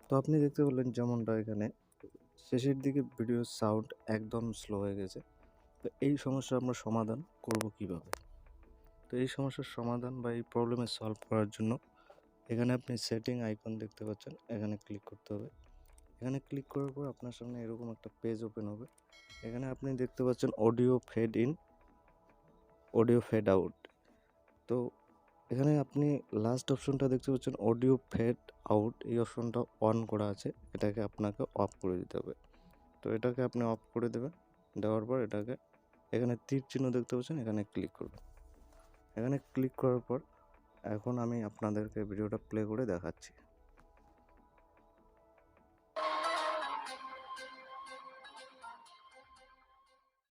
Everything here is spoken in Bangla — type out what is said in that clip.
তো আপনি দেখতে পেলেন যেমনটা এখানে শেষের দিকে ভিডিওর সাউন্ড একদম স্লো হয়ে গেছে। তো এই সমস্যা আমরা সমাধান করব কিভাবে? তো এই সমস্যার সমাধান বা এই প্রবলেমের সলভ করার জন্য এখানে আপনি সেটিং আইকন দেখতে পাচ্ছেন, এখানে ক্লিক করতে হবে। এখানে ক্লিক করার পর আপনার সামনে এরকম একটা পেজ ওপেন হবে। এখানে আপনি দেখতে পাচ্ছেন audio fade in, audio fade out. তো এখানে আপনি লাস্ট অপশনটা দেখতে পাচ্ছেন অডিও ফেড আউট, এই অপশনটা অন করা আছে, এটাকে আপনাকে অফ করে দিতে হবে। তো এটাকে আপনি অফ করে দেবেন। দেওয়ার পর এটাকে এখানে তীর চিহ্ন দেখতে পাচ্ছেন, এখানে ক্লিক করবেন। এখানে ক্লিক করার পর এখন আমি আপনাদেরকে ভিডিওটা প্লে করে দেখাচ্ছি।